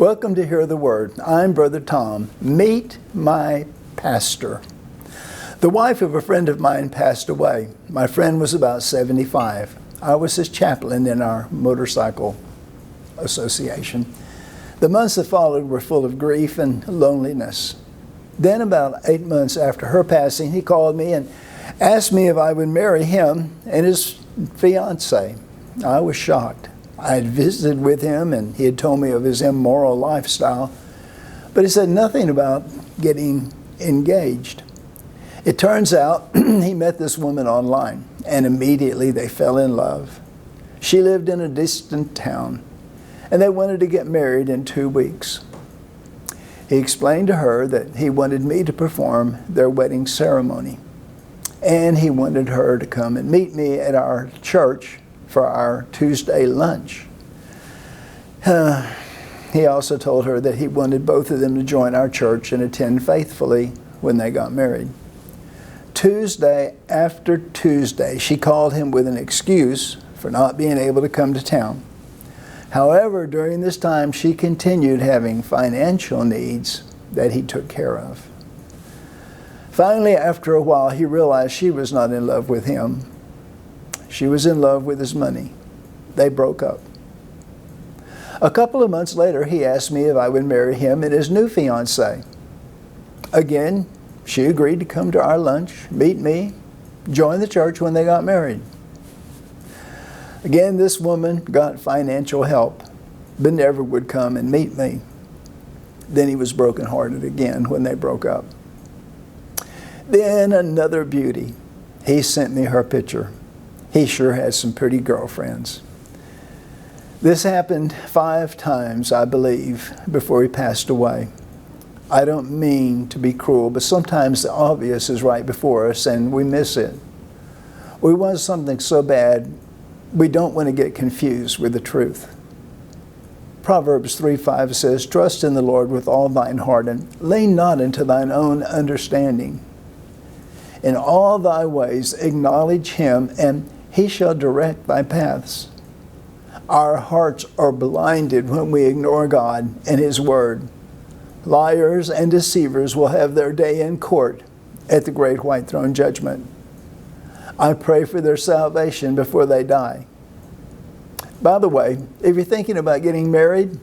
Welcome to Hear the Word. I'm Brother Tom. Meet my pastor. The wife of a friend of mine passed away. My friend was about 75. I was his chaplain in our motorcycle association. The months that followed were full of grief and loneliness. Then about 8 months after her passing, he called me and asked me if I would marry him and his fiancée. I was shocked. I had visited with him and he had told me of his immoral lifestyle, but he said nothing about getting engaged. It turns out he met this woman online and immediately they fell in love. She lived in a distant town and they wanted to get married in 2 weeks. He explained to her that he wanted me to perform their wedding ceremony and he wanted her to come and meet me at our church for our Tuesday lunch. He also told her that he wanted both of them to join our church and attend faithfully when they got married. Tuesday after Tuesday, she called him with an excuse for not being able to come to town. However, during this time, she continued having financial needs that he took care of. Finally, after a while, he realized she was not in love with him. She was in love with his money. They broke up. A couple of months later, he asked me if I would marry him and his new fiancée. Again, she agreed to come to our lunch, meet me, join the church when they got married. Again, this woman got financial help, but never would come and meet me. Then he was brokenhearted again when they broke up. Then another beauty. He sent me her picture. He sure has some pretty girlfriends. This happened 5 times, I believe, before he passed away. I don't mean to be cruel, but sometimes the obvious is right before us and we miss it. We want something so bad, we don't want to get confused with the truth. Proverbs 3:5 says, "Trust in the Lord with all thine heart, and lean not into thine own understanding. In all thy ways acknowledge him, and he shall direct thy paths." Our hearts are blinded when we ignore God and his word. Liars and deceivers will have their day in court at the great white throne judgment. I pray for their salvation before they die. By the way, if you're thinking about getting married,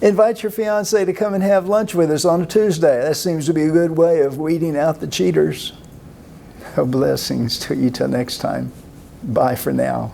invite your fiancé to come and have lunch with us on a Tuesday. That seems to be a good way of weeding out the cheaters. Blessings to you till next time. Bye for now.